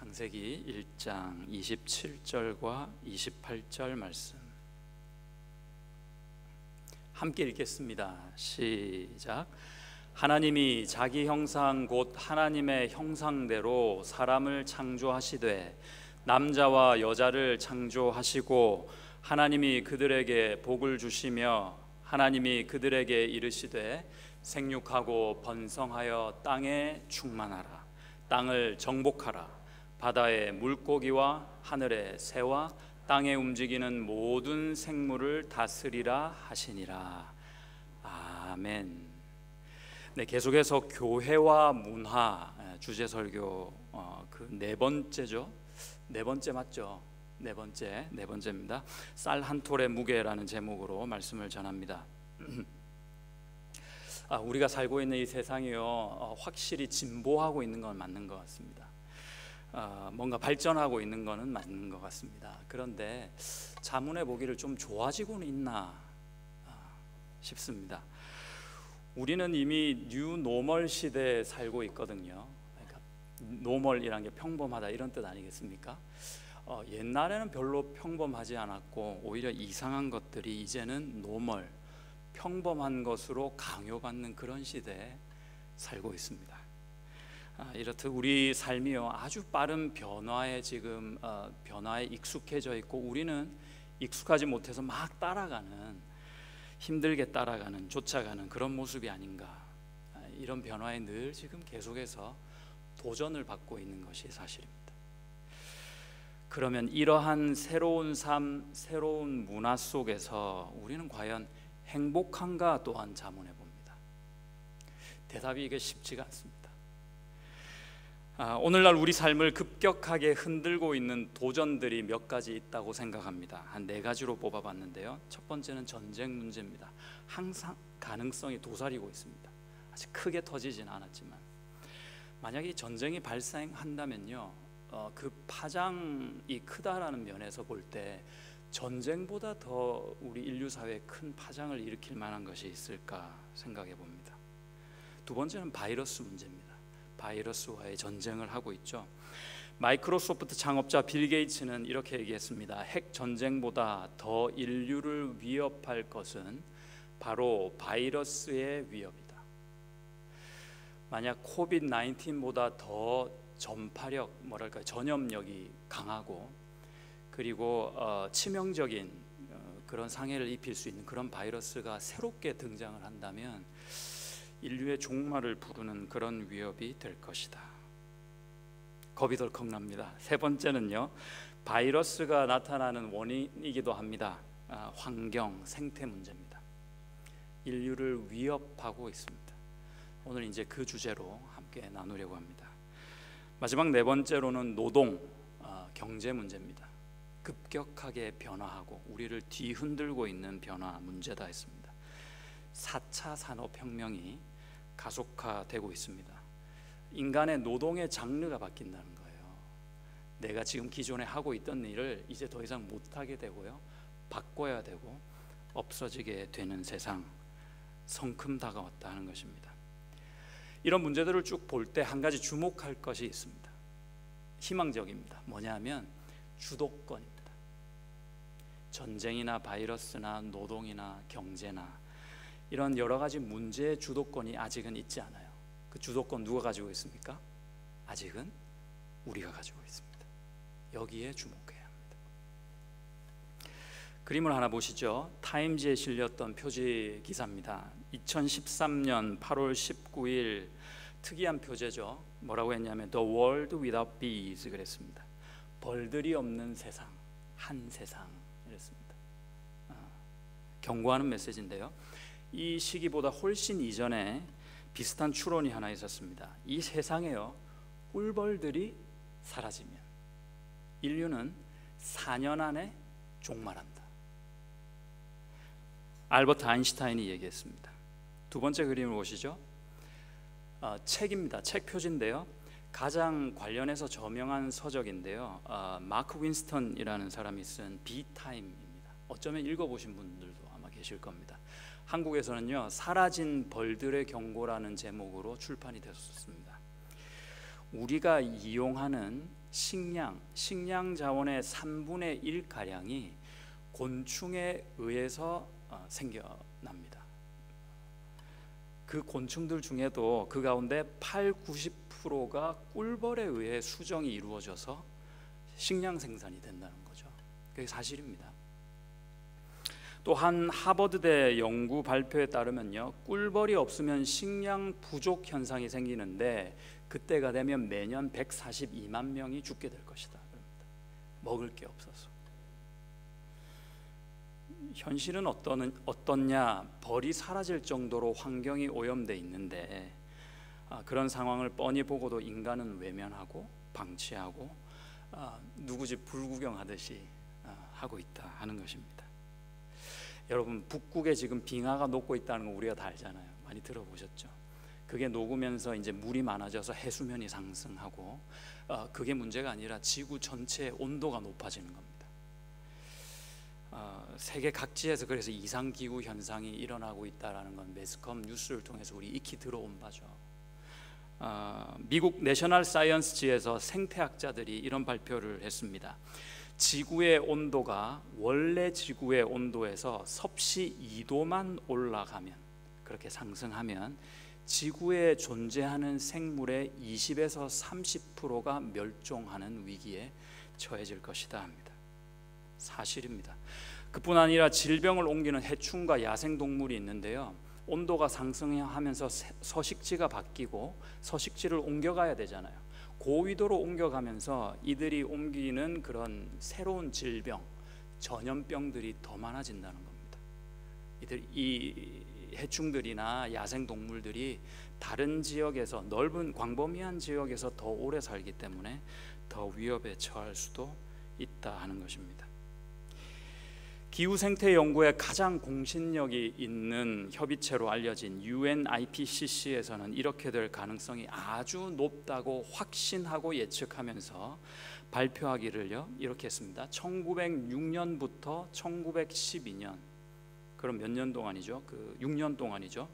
창세기 1장 27절과 28절 말씀 함께 읽겠습니다. 시작. 하나님이 자기 형상 곧 하나님의 형상대로 사람을 창조하시되 남자와 여자를 창조하시고 하나님이 그들에게 복을 주시며 하나님이 그들에게 이르시되 생육하고 번성하여 땅에 충만하라. 땅을 정복하라. 바다의 물고기와 하늘의 새와 땅에 움직이는 모든 생물을 다스리라 하시니라. 아멘. 네, 계속해서 교회와 문화 주제 설교 그 네 번째죠. 네 번째 맞죠? 네 번째입니다. 쌀 한 톨의 무게라는 제목으로 말씀을 전합니다. 우리가 살고 있는 이 세상이요, 확실히 진보하고 있는 건 맞는 것 같습니다. 뭔가 발전하고 있는 것은 맞는 것 같습니다. 그런데 자문해 보기를 좀 좋아지고는 있나 싶습니다. 우리는 이미 뉴 노멀 시대에 살고 있거든요. 그러니까 노멀이란 게 평범하다 이런 뜻 아니겠습니까? 옛날에는 별로 평범하지 않았고 오히려 이상한 것들이 이제는 노멀, 평범한 것으로 강요받는 그런 시대에 살고 있습니다. 이렇듯 우리 삶이요, 아주 빠른 변화에 지금 변화에 익숙해져 있고 우리는 익숙하지 못해서 막 따라가는, 힘들게 따라가는, 쫓아가는 그런 모습이 아닌가. 이런 변화에 늘 지금 계속해서 도전을 받고 있는 것이 사실입니다. 그러면 이러한 새로운 삶, 새로운 문화 속에서 우리는 과연 행복한가 또한 자문해 봅니다. 대답이 이게 쉽지가 않습니다. 오늘날 우리 삶을 급격하게 흔들고 있는 도전들이 몇 가지 있다고 생각합니다. 한 네 가지로 뽑아봤는데요. 첫 번째는 전쟁 문제입니다. 항상 가능성이 도사리고 있습니다. 아직 크게 터지진 않았지만 만약에 이 전쟁이 발생한다면요, 그 파장이 크다라는 면에서 볼 때 전쟁보다 더 우리 인류 사회에 큰 파장을 일으킬 만한 것이 있을까 생각해 봅니다. 두 번째는 바이러스 문제입니다. 바이러스와의 전쟁을 하고 있죠. 마이크로소프트 창업자 빌 게이츠는 이렇게 얘기했습니다. 핵 전쟁보다 더 인류를 위협할 것은 바로 바이러스의 위협이다. 만약 코비드 19보다 더 전파력, 전염력이 강하고 그리고 치명적인 그런 상해를 입힐 수 있는 그런 바이러스가 새롭게 등장을 한다면 인류의 종말을 부르는 그런 위협이 될 것이다. 겁이 덜컥 납니다. 세 번째는요, 바이러스가 나타나는 원인이기도 합니다. 환경, 생태 문제입니다. 인류를 위협하고 있습니다. 오늘 이제 그 주제로 함께 나누려고 합니다. 마지막 네 번째로는 노동, 경제 문제입니다. 급격하게 변화하고 우리를 뒤흔들고 있는 변화 문제다 했습니다. 4차 산업혁명이 가속화되고 있습니다. 인간의 노동의 장르가 바뀐다는 거예요. 내가 지금 기존에 하고 있던 일을 이제 더 이상 못하게 되고요, 바꿔야 되고 없어지게 되는 세상, 성큼 다가왔다는 것입니다. 이런 문제들을 쭉 볼 때 한 가지 주목할 것이 있습니다. 희망적입니다. 뭐냐면 주도권입니다. 전쟁이나 바이러스나 노동이나 경제나 이런 여러 가지 문제의 주도권이 아직은 있지 않아요. 그 주도권 누가 가지고 있습니까? 아직은 우리가 가지고 있습니다. 여기에 주목해야 합니다. 그림을 하나 보시죠. 타임지에 실렸던 표지 기사입니다. 2013년 8월 19일 특이한 표제죠. 뭐라고 했냐면 The World Without Bees 그랬습니다. 벌들이 없는 세상, 한 세상 이랬습니다. 경고하는 메시지인데요. 이 시기보다 훨씬 이전에 비슷한 추론이 하나 있었습니다. 이 세상에요, 꿀벌들이 사라지면 인류는 4년 안에 종말한다. 알버트 아인슈타인이 얘기했습니다. 두 번째 그림을 보시죠. 책입니다. 책 표지인데요. 가장 관련해서 저명한 서적인데요. 마크 윈스턴이라는 사람이 쓴 비타임입니다. 어쩌면 읽어보신 분들도 아마 계실 겁니다. 한국에서는요, 사라진 벌들의 경고라는 제목으로 출판이 됐었습니다. 우리가 이용하는 식량 자원의 3분의 1 가량이 곤충에 의해서 생겨납니다. 그 곤충들 중에도 그 가운데 90%가 꿀벌에 의해 수정이 이루어져서 식량 생산이 된다는 거죠. 그게 사실입니다. 또한 하버드대 연구 발표에 따르면요, 꿀벌이 없으면 식량 부족 현상이 생기는데 그때가 되면 매년 142만 명이 죽게 될 것이다. 먹을 게 없어서. 현실은 어떠냐? 벌이 사라질 정도로 환경이 오염돼 있는데 그런 상황을 뻔히 보고도 인간은 외면하고 방치하고 누구 집 불구경하듯이 하고 있다 하는 것입니다. 여러분, 북극에 지금 빙하가 녹고 있다는 거 우리가 다 알잖아요. 많이 들어보셨죠? 그게 녹으면서 이제 물이 많아져서 해수면이 상승하고 그게 문제가 아니라 지구 전체의 온도가 높아지는 겁니다. 세계 각지에서 그래서 이상기후 현상이 일어나고 있다는 건 매스컴 뉴스를 통해서 우리 익히 들어온 바죠. 미국 내셔널 사이언스지에서 생태학자들이 이런 발표를 했습니다. 지구의 온도가 원래 지구의 온도에서 섭씨 2도만 올라가면, 그렇게 상승하면 지구에 존재하는 생물의 20에서 30%가 멸종하는 위기에 처해질 것이다 합니다. 사실입니다. 그뿐 아니라 질병을 옮기는 해충과 야생동물이 있는데요, 온도가 상승하면서 서식지가 바뀌고 서식지를 옮겨가야 되잖아요. 고위도로 옮겨가면서 이들이 옮기는 그런 새로운 질병, 전염병들이 더 많아진다는 겁니다. 이 해충들이나 야생동물들이 다른 지역에서, 넓은 광범위한 지역에서 더 오래 살기 때문에 더 위협에 처할 수도 있다 하는 것입니다. 기후생태 연구에 가장 공신력이 있는 협의체로 알려진 UNIPCC에서는 이렇게 될 가능성이 아주 높다고 확신하고 예측하면서 발표하기를요, 이렇게 했습니다. 1906년부터 1912년, 그럼 몇 년 동안이죠? 6년 동안이죠.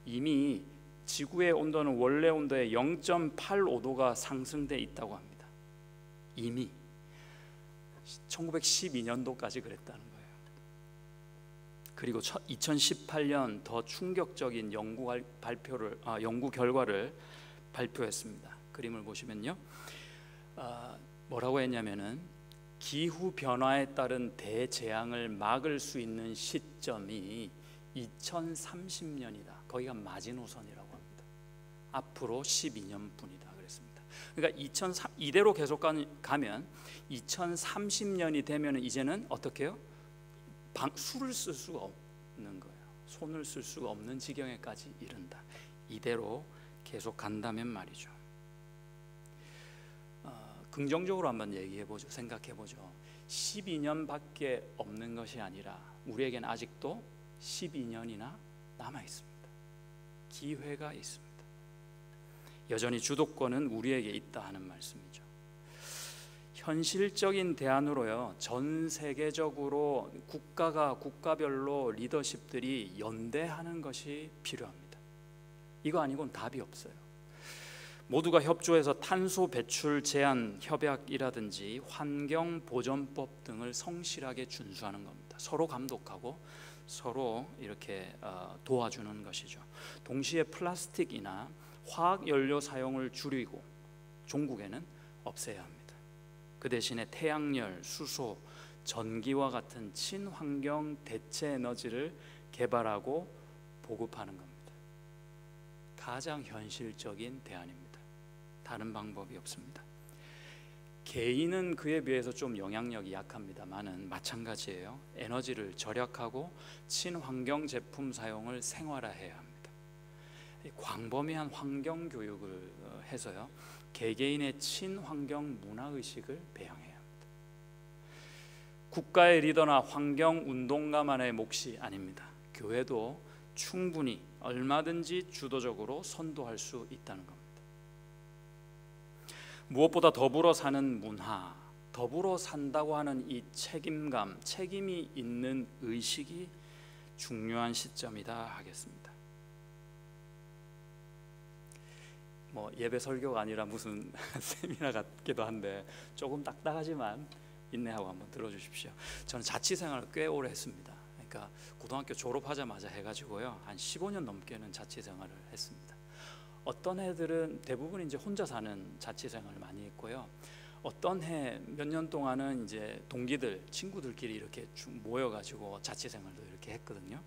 이미 지구의 온도는 원래 온도의 0.85도가 상승돼 있다고 합니다. 이미 1912년도까지 그랬다는 거예요. 그리고 2018년 더 충격적인 연구 결과를 발표했습니다. 그림을 보시면요, 뭐라고 했냐면은 기후 변화에 따른 대재앙을 막을 수 있는 시점이 2030년이다. 거기가 마지노선이라고 합니다. 앞으로 12년뿐이다 그랬습니다. 그러니까 이대로 계속 가면 2030년이 되면 이제는 어떻게 해요? 술을 쓸 수가 없는 거예요. 손을 쓸 수가 없는 지경에까지 이른다. 이대로 계속 간다면 말이죠. 긍정적으로 한번 얘기해보죠. 생각해보죠. 12년밖에 없는 것이 아니라 우리에게는 아직도 12년이나 남아있습니다. 기회가 있습니다. 여전히 주도권은 우리에게 있다 하는 말씀이죠. 현실적인 대안으로요, 전 세계적으로 국가별로 리더십들이 연대하는 것이 필요합니다. 이거 아니고는 답이 없어요. 모두가 협조해서 탄소 배출 제한 협약이라든지 환경보전법 등을 성실하게 준수하는 겁니다. 서로 감독하고 서로 이렇게 도와주는 것이죠. 동시에 플라스틱이나 화학연료 사용을 줄이고 종국에는 없애야 합니다. 그 대신에 태양열, 수소, 전기와 같은 친환경 대체 에너지를 개발하고 보급하는 겁니다. 가장 현실적인 대안입니다. 다른 방법이 없습니다. 개인은 그에 비해서 좀 영향력이 약합니다만은 마찬가지예요. 에너지를 절약하고 친환경 제품 사용을 생활화해야 합니다. 광범위한 환경 교육을 해서요, 개개인의 친환경 문화의식을 배양해야 합니다. 국가의 리더나 환경운동가만의 몫이 아닙니다. 교회도 충분히 얼마든지 주도적으로 선도할 수 있다는 겁니다. 무엇보다 더불어 사는 문화, 더불어 산다고 하는 이 책임감, 책임이 있는 의식이 중요한 시점이다 하겠습니다. 뭐 예배 설교가 아니라 무슨 세미나 같기도 한데 조금 딱딱하지만 인내하고 한번 들어주십시오. 저는 자취 생활을 꽤 오래 했습니다. 그러니까 고등학교 졸업하자마자 해가지고요, 한 15년 넘게는 자취 생활을 했습니다. 어떤 해들은 대부분 이제 혼자 사는 자취 생활을 많이 했고요. 어떤 해 몇 년 동안은 이제 동기들, 친구들끼리 이렇게 쭉 모여가지고 자취 생활도 이렇게 했거든요.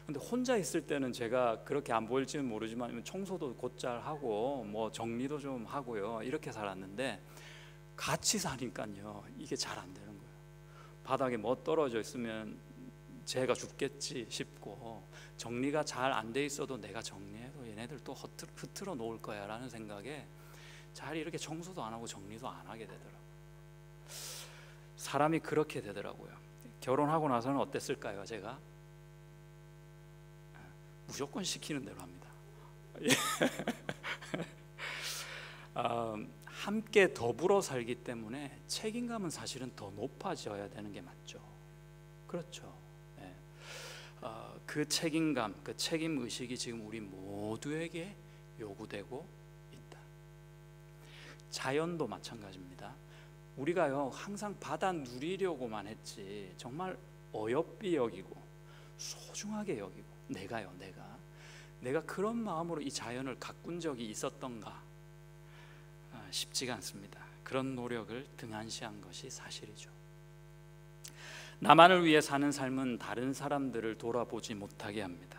근데 혼자 있을 때는 제가 그렇게 안 보일지는 모르지만 청소도 곧잘 하고 뭐 정리도 좀 하고요, 이렇게 살았는데 같이 사니까요 이게 잘 안 되는 거예요. 바닥에 뭐 떨어져 있으면 제가 죽겠지 싶고, 정리가 잘 안 돼 있어도 내가 정리해도 얘네들 또 흐트러 놓을 거야 라는 생각에 잘 이렇게 청소도 안 하고 정리도 안 하게 되더라고요. 사람이 그렇게 되더라고요. 결혼하고 나서는 어땠을까요? 제가 무조건 시키는 대로 합니다. 함께 더불어 살기 때문에 책임감은 사실은 더 높아져야 되는 게 맞죠. 그렇죠. 네. 그 책임감, 그 책임 의식이 지금 우리 모두에게 요구되고 있다. 자연도 마찬가지입니다. 우리가요 항상 받아 누리려고만 했지 정말 어여삐 여기고 소중하게 여기고 내가 그런 마음으로 이 자연을 가꾼 적이 있었던가? 쉽지가 않습니다. 그런 노력을 등한시한 것이 사실이죠. 나만을 위해 사는 삶은 다른 사람들을 돌아보지 못하게 합니다.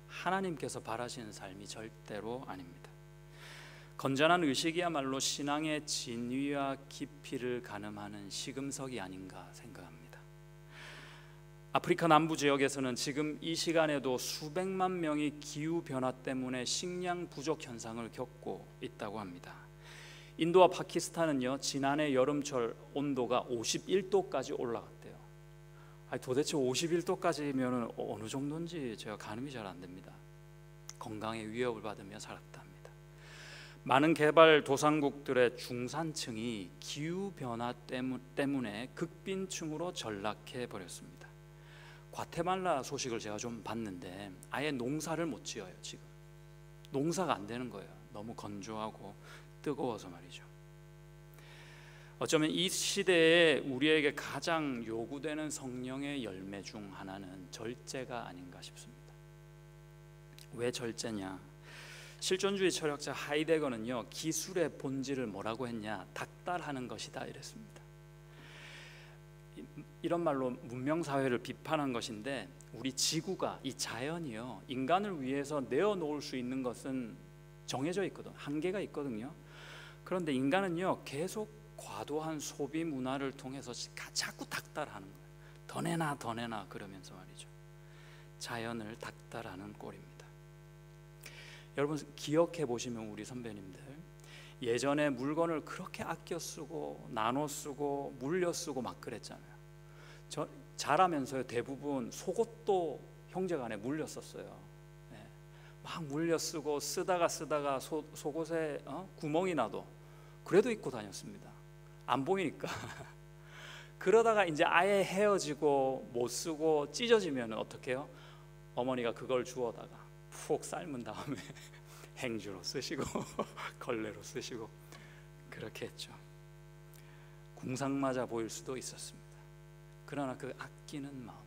하나님께서 바라시는 삶이 절대로 아닙니다. 건전한 의식이야말로 신앙의 진위와 깊이를 가늠하는 시금석이 아닌가 생각합니다. 아프리카 남부 지역에서는 지금 이 시간에도 수백만 명이 기후변화 때문에 식량 부족 현상을 겪고 있다고 합니다. 인도와 파키스탄은요 지난해 여름철 온도가 51도까지 올라갔대요. 도대체 51도까지면 어느 정도인지 제가 가늠이 잘 안 됩니다. 건강에 위협을 받으며 살았다 합니다. 많은 개발도상국들의 중산층이 기후변화 때문에 극빈층으로 전락해 버렸습니다. 과테말라 소식을 제가 좀 봤는데 아예 농사를 못 지어요. 지금 농사가 안 되는 거예요. 너무 건조하고 뜨거워서 말이죠. 어쩌면 이 시대에 우리에게 가장 요구되는 성령의 열매 중 하나는 절제가 아닌가 싶습니다. 왜 절제냐? 실존주의 철학자 하이데거는요 기술의 본질을 뭐라고 했냐? 닥달하는 것이다 이랬습니다. 이런 말로 문명사회를 비판한 것인데, 우리 지구가, 이 자연이요 인간을 위해서 내어놓을 수 있는 것은 정해져 있거든, 한계가 있거든요. 그런데 인간은요 계속 과도한 소비 문화를 통해서 자꾸 닥달하는 거예요. 더 내놔 그러면서 말이죠. 자연을 닥달하는 꼴입니다. 여러분 기억해 보시면 우리 선배님들 예전에 물건을 그렇게 아껴 쓰고 나눠 쓰고 물려 쓰고 막 그랬잖아요. 저 자라면서요 대부분 속옷도 형제간에 물려 썼어요. 네. 막 물려 쓰고 쓰다가 속옷에 구멍이 나도 그래도 입고 다녔습니다. 안 보이니까. 그러다가 이제 아예 헤어지고 못 쓰고 찢어지면 어떻게 해요? 어머니가 그걸 주워다가 푹 삶은 다음에 행주로 쓰시고 걸레로 쓰시고 그렇게 했죠. 궁상맞아 보일 수도 있었습니다. 그러나 그 아끼는 마음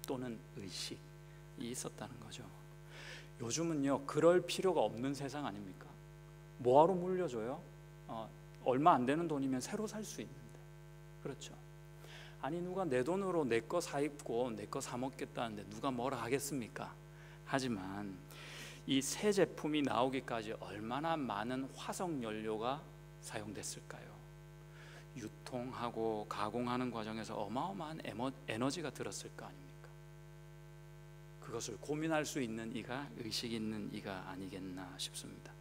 또는 의식이 있었다는 거죠. 요즘은요 그럴 필요가 없는 세상 아닙니까? 뭐하러 물려줘요? 얼마 안 되는 돈이면 새로 살 수 있는데. 그렇죠? 아니 누가 내 돈으로 내 거 사 입고 내 거 사 먹겠다는데 누가 뭐라 하겠습니까? 하지만 이 새 제품이 나오기까지 얼마나 많은 화석 연료가 사용됐을까요? 유통하고 가공하는 과정에서 어마어마한 에너지가 들었을 거 아닙니까? 그것을 고민할 수 있는 이가 의식 있는 이가 아니겠나 싶습니다.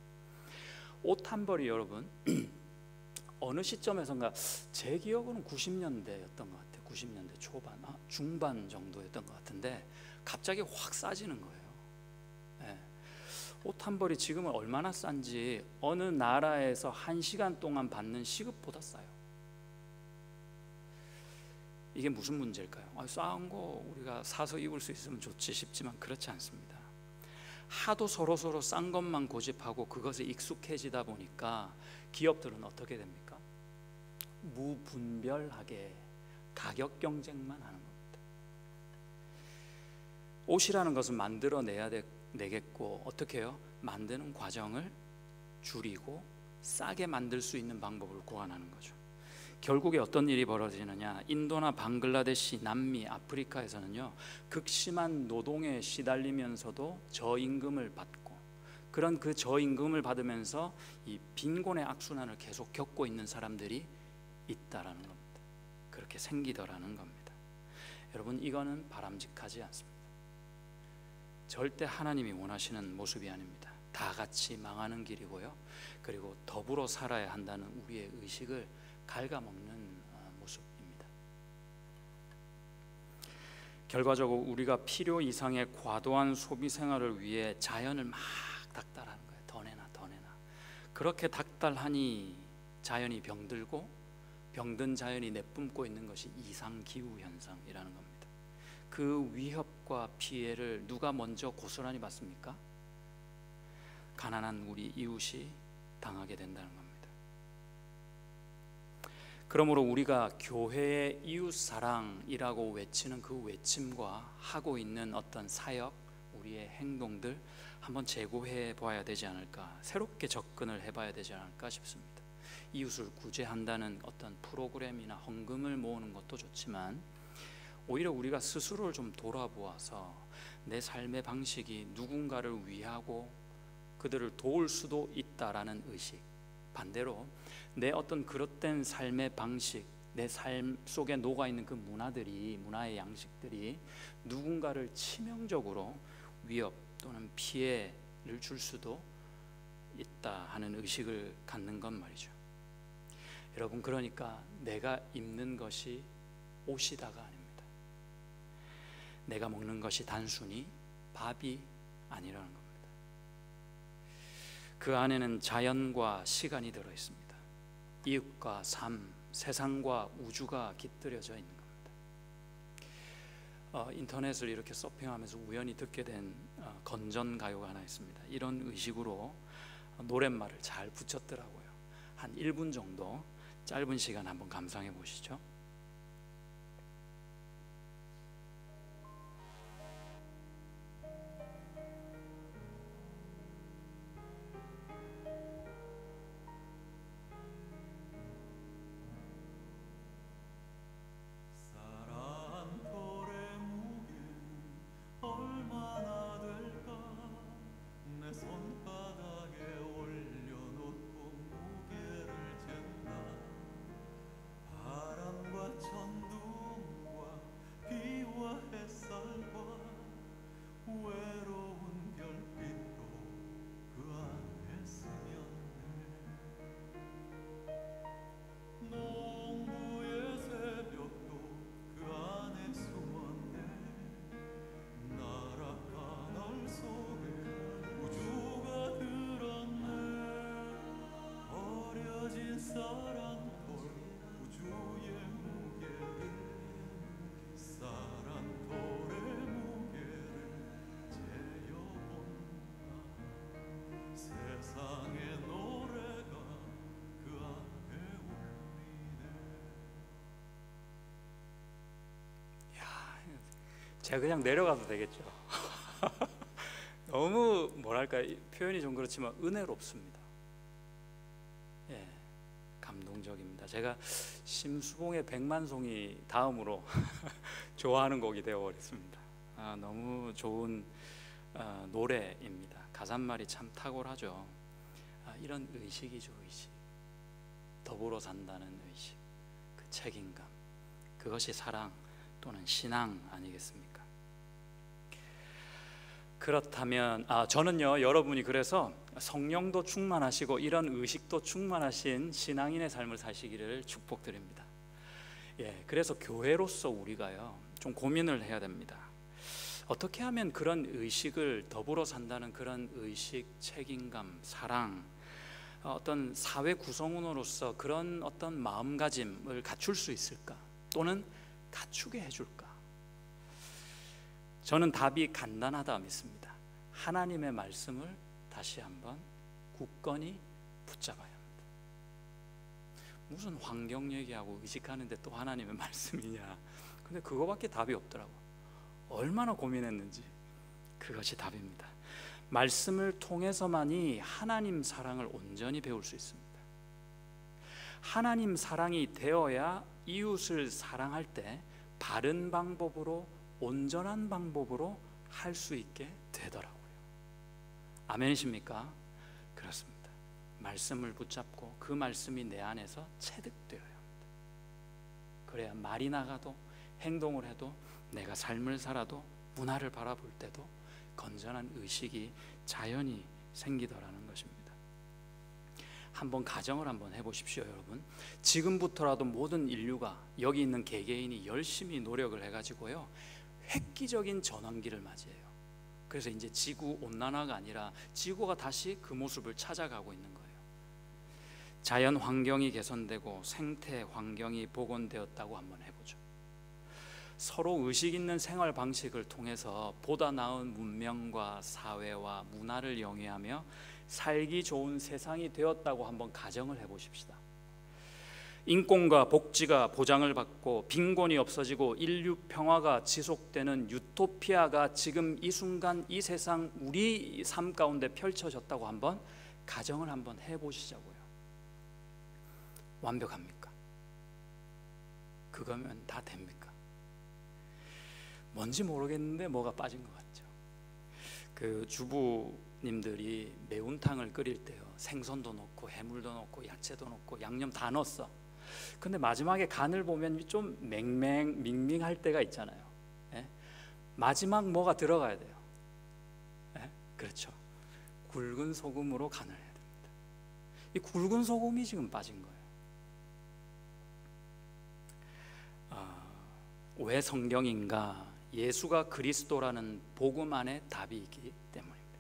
옷 한 벌이 여러분 어느 시점에선가 제 기억으로는 90년대였던 것 같아요. 90년대 초반, 중반 정도였던 것 같은데 갑자기 확 싸지는 거예요. 네. 옷 한 벌이 지금은 얼마나 싼지 어느 나라에서 1시간 동안 받는 시급보다 싸요. 이게 무슨 문제일까요? 싼 거 우리가 사서 입을 수 있으면 좋지 싶지만 그렇지 않습니다. 하도 서로 싼 것만 고집하고 그것에 익숙해지다 보니까 기업들은 어떻게 됩니까? 무분별하게 가격 경쟁만 하는 겁니다. 옷이라는 것은 만들어내야 되겠고, 어떻게 해요? 만드는 과정을 줄이고 싸게 만들 수 있는 방법을 고안하는 거죠. 결국에 어떤 일이 벌어지느냐, 인도나 방글라데시, 남미, 아프리카에서는요, 극심한 노동에 시달리면서도 저임금을 받고, 그런 그 저임금을 받으면서 이 빈곤의 악순환을 계속 겪고 있는 사람들이 있다라는 겁니다. 그렇게 생기더라는 겁니다. 여러분, 이거는 바람직하지 않습니다. 절대 하나님이 원하시는 모습이 아닙니다. 다 같이 망하는 길이고요, 그리고 더불어 살아야 한다는 우리의 의식을 갉아먹는 모습입니다. 결과적으로 우리가 필요 이상의 과도한 소비 생활을 위해 자연을 막 닥달하는 거예요. 더 내놔 더 내놔. 그렇게 닥달하니 자연이 병들고, 병든 자연이 내뿜고 있는 것이 이상기후 현상이라는 겁니다. 그 위협과 피해를 누가 먼저 고스란히 받습니까? 가난한 우리 이웃이 당하게 된다는 겁니다. 그러므로 우리가 교회의 이웃사랑이라고 외치는 그 외침과 하고 있는 어떤 사역, 우리의 행동들 한번 재고해 봐야 되지 않을까, 새롭게 접근을 해봐야 되지 않을까 싶습니다. 이웃을 구제한다는 어떤 프로그램이나 헌금을 모으는 것도 좋지만, 오히려 우리가 스스로를 좀 돌아보아서 내 삶의 방식이 누군가를 위하고 그들을 도울 수도 있다라는 의식, 반대로 내 어떤 그릇된 삶의 방식, 내 삶 속에 녹아있는 그 문화의 양식들이 누군가를 치명적으로 위협 또는 피해를 줄 수도 있다 하는 의식을 갖는 건 말이죠. 여러분, 그러니까 내가 입는 것이 옷이다가 아닙니다. 내가 먹는 것이 단순히 밥이 아니라는 겁니다. 그 안에는 자연과 시간이 들어있습니다. 이웃과 삶, 세상과 우주가 깃들여져 있는 겁니다. 인터넷을 이렇게 서핑하면서 우연히 듣게 된 건전 가요가 하나 있습니다. 이런 의식으로 노랫말을 잘 붙였더라고요. 한 1분 정도 짧은 시간 한번 감상해 보시죠. 제가 그냥 내려가도 되겠죠. 너무 뭐랄까, 표현이 좀 그렇지만 은혜롭습니다. 예, 감동적입니다. 제가 심수봉의 백만송이 다음으로 좋아하는 곡이 되어버렸습니다. 너무 좋은 노래입니다. 가사말이 참 탁월하죠. 이런 의식이죠, 의식. 더불어 산다는 의식, 그 책임감, 그것이 사랑 또는 신앙 아니겠습니까? 그렇다면 저는요, 여러분이 그래서 성령도 충만하시고 이런 의식도 충만하신 신앙인의 삶을 사시기를 축복드립니다. 예, 그래서 교회로서 우리가요 좀 고민을 해야 됩니다. 어떻게 하면 그런 의식을 더불어 산다는 그런 의식, 책임감, 사랑, 어떤 사회 구성원으로서 그런 어떤 마음가짐을 갖출 수 있을까? 또는 갖추게 해줄까? 저는 답이 간단하다 믿습니다. 하나님의 말씀을 다시 한번 굳건히 붙잡아야 합니다. 무슨 환경 얘기하고 의식하는데 또 하나님의 말씀이냐. 근데 그거밖에 답이 없더라고. 얼마나 고민했는지. 그것이 답입니다. 말씀을 통해서만이 하나님 사랑을 온전히 배울 수 있습니다. 하나님 사랑이 되어야 이웃을 사랑할 때 바른 방법으로, 온전한 방법으로 할 수 있게 되더라고요. 아멘이십니까? 그렇습니다. 말씀을 붙잡고 그 말씀이 내 안에서 체득되어야 합니다. 그래야 말이 나가도 행동을 해도 내가 삶을 살아도 문화를 바라볼 때도 건전한 의식이 자연히 생기더라는 것입니다. 한번 가정을 한번 해보십시오, 여러분. 지금부터라도 모든 인류가, 여기 있는 개개인이 열심히 노력을 해가지고요, 획기적인 전환기를 맞이해요. 그래서 이제 지구 온난화가 아니라 지구가 다시 그 모습을 찾아가고 있는 거예요. 자연 환경이 개선되고 생태 환경이 복원되었다고 한번 해보죠. 서로 의식 있는 생활 방식을 통해서 보다 나은 문명과 사회와 문화를 영위하며 살기 좋은 세상이 되었다고 한번 가정을 해보십시다. 인권과 복지가 보장을 받고 빈곤이 없어지고 인류 평화가 지속되는 유토피아가 지금 이 순간 이 세상 우리 삶 가운데 펼쳐졌다고 한번 가정을 한번 해보시자고요. 완벽합니까? 그거면 다 됩니까? 뭔지 모르겠는데 뭐가 빠진 것 같죠. 그 주부님들이 매운탕을 끓일 때요, 생선도 넣고 해물도 넣고 야채도 넣고 양념 다 넣었어. 근데 마지막에 간을 보면 좀 밍밍할 때가 있잖아요. 예? 마지막 뭐가 들어가야 돼요. 예? 그렇죠. 굵은 소금으로 간을 해야 됩니다. 이 굵은 소금이 지금 빠진 거예요. 왜 성경인가? 예수가 그리스도라는 복음 안에 답이 있기 때문입니다.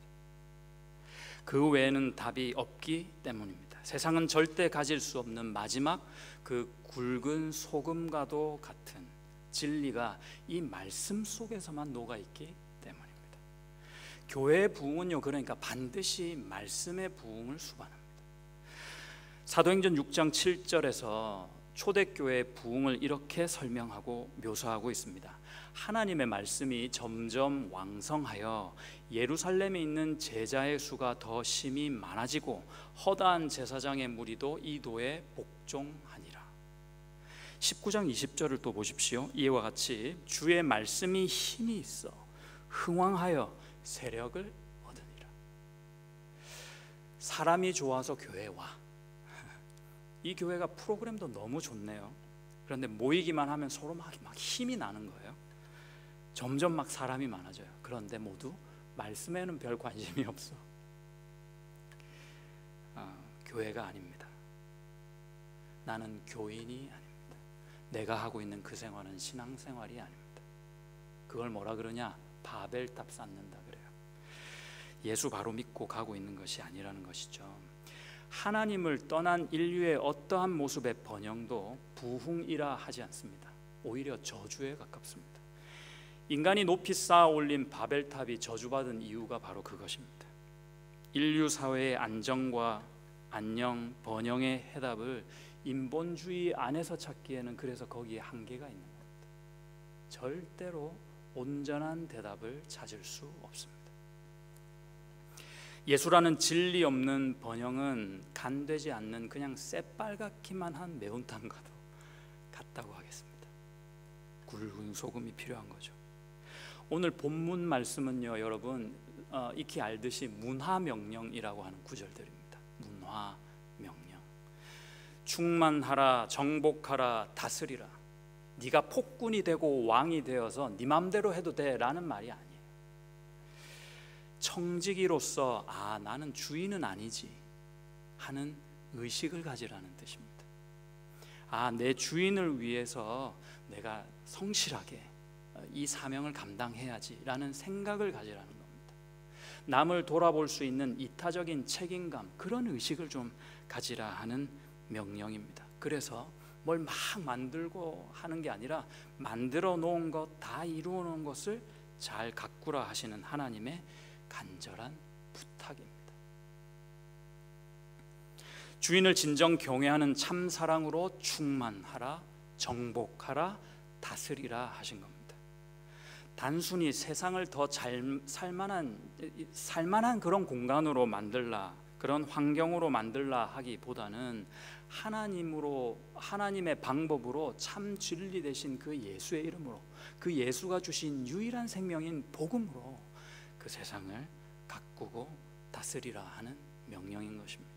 그 외에는 답이 없기 때문입니다. 세상은 절대 가질 수 없는 마지막 그 굵은 소금과도 같은 진리가 이 말씀 속에서만 녹아있기 때문입니다. 교회의 부흥은요, 그러니까 반드시 말씀의 부흥을 수반합니다. 사도행전 6장 7절에서 초대교회의 부흥을 이렇게 설명하고 묘사하고 있습니다. 하나님의 말씀이 점점 왕성하여 예루살렘에 있는 제자의 수가 더 심히 많아지고 허다한 제사장의 무리도 이 도에 복종하니라. 19장 20절을 또 보십시오. 이와 같이 주의 말씀이 힘이 있어 흥왕하여 세력을 얻으니라. 사람이 좋아서 교회에 와. 이 교회가 프로그램도 너무 좋네요. 그런데 모이기만 하면 서로 막 힘이 나는 거예요. 점점 막 사람이 많아져요. 그런데 모두 말씀에는 별 관심이 없어. 교회가 아닙니다. 나는 교인이 아닙니다. 내가 하고 있는 그 생활은 신앙생활이 아닙니다. 그걸 뭐라 그러냐? 바벨탑 쌓는다 그래요. 예수 바로 믿고 가고 있는 것이 아니라는 것이죠. 하나님을 떠난 인류의 어떠한 모습의 번영도 부흥이라 하지 않습니다. 오히려 저주에 가깝습니다. 인간이 높이 쌓아 올린 바벨탑이 저주받은 이유가 바로 그것입니다. 인류 사회의 안정과 안녕, 번영의 해답을 인본주의 안에서 찾기에는 그래서 거기에 한계가 있는 겁니다. 절대로 온전한 대답을 찾을 수 없습니다. 예수라는 진리 없는 번영은 간되지 않는 그냥 새빨갛기만 한 매운탕과도 같다고 하겠습니다. 굵은 소금이 필요한 거죠. 오늘 본문 말씀은요, 여러분 익히 알듯이 문화명령이라고 하는 구절들입니다. 문화명령. 충만하라, 정복하라, 다스리라. 네가 폭군이 되고 왕이 되어서 네 맘대로 해도 돼라는 말이 아니에요. 청지기로서 나는 주인은 아니지 하는 의식을 가지라는 뜻입니다. 내 주인을 위해서 내가 성실하게 이 사명을 감당해야지 라는 생각을 가지라는 겁니다. 남을 돌아볼 수 있는 이타적인 책임감, 그런 의식을 좀 가지라 하는 명령입니다. 그래서 뭘 막 만들고 하는 게 아니라 만들어 놓은 것, 다 이루어 놓은 것을 잘 가꾸라 하시는 하나님의 간절한 부탁입니다. 주인을 진정 경외하는 참 사랑으로 충만하라, 정복하라, 다스리라 하신 겁니다. 단순히 세상을 더 잘 살만한 그런 공간으로 만들라, 그런 환경으로 만들라 하기보다는 하나님의 방법으로 참 진리 되신 그 예수의 이름으로, 그 예수가 주신 유일한 생명인 복음으로 그 세상을 가꾸고 다스리라 하는 명령인 것입니다.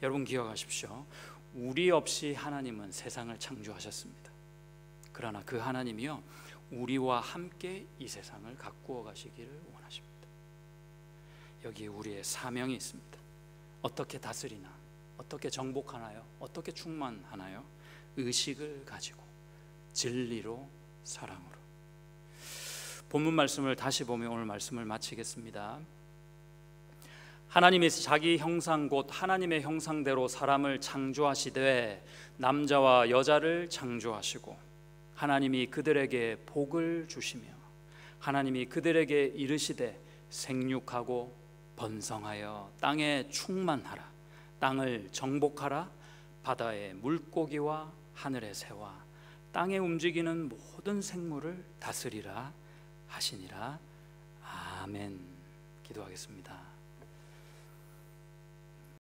여러분 기억하십시오. 우리 없이 하나님은 세상을 창조하셨습니다. 그러나 그 하나님이요, 우리와 함께 이 세상을 가꾸어 가시기를 원하십니다. 여기에 우리의 사명이 있습니다. 어떻게 다스리나, 어떻게 정복하나요? 어떻게 충만하나요? 의식을 가지고 진리로, 사랑으로. 본문 말씀을 다시 보며 오늘 말씀을 마치겠습니다. 하나님이 자기 형상 곧 하나님의 형상대로 사람을 창조하시되 남자와 여자를 창조하시고 하나님이 그들에게 복을 주시며 하나님이 그들에게 이르시되 생육하고 번성하여 땅에 충만하라, 땅을 정복하라, 바다의 물고기와 하늘의 새와 땅에 움직이는 모든 생물을 다스리라 하시니라. 아멘. 기도하겠습니다.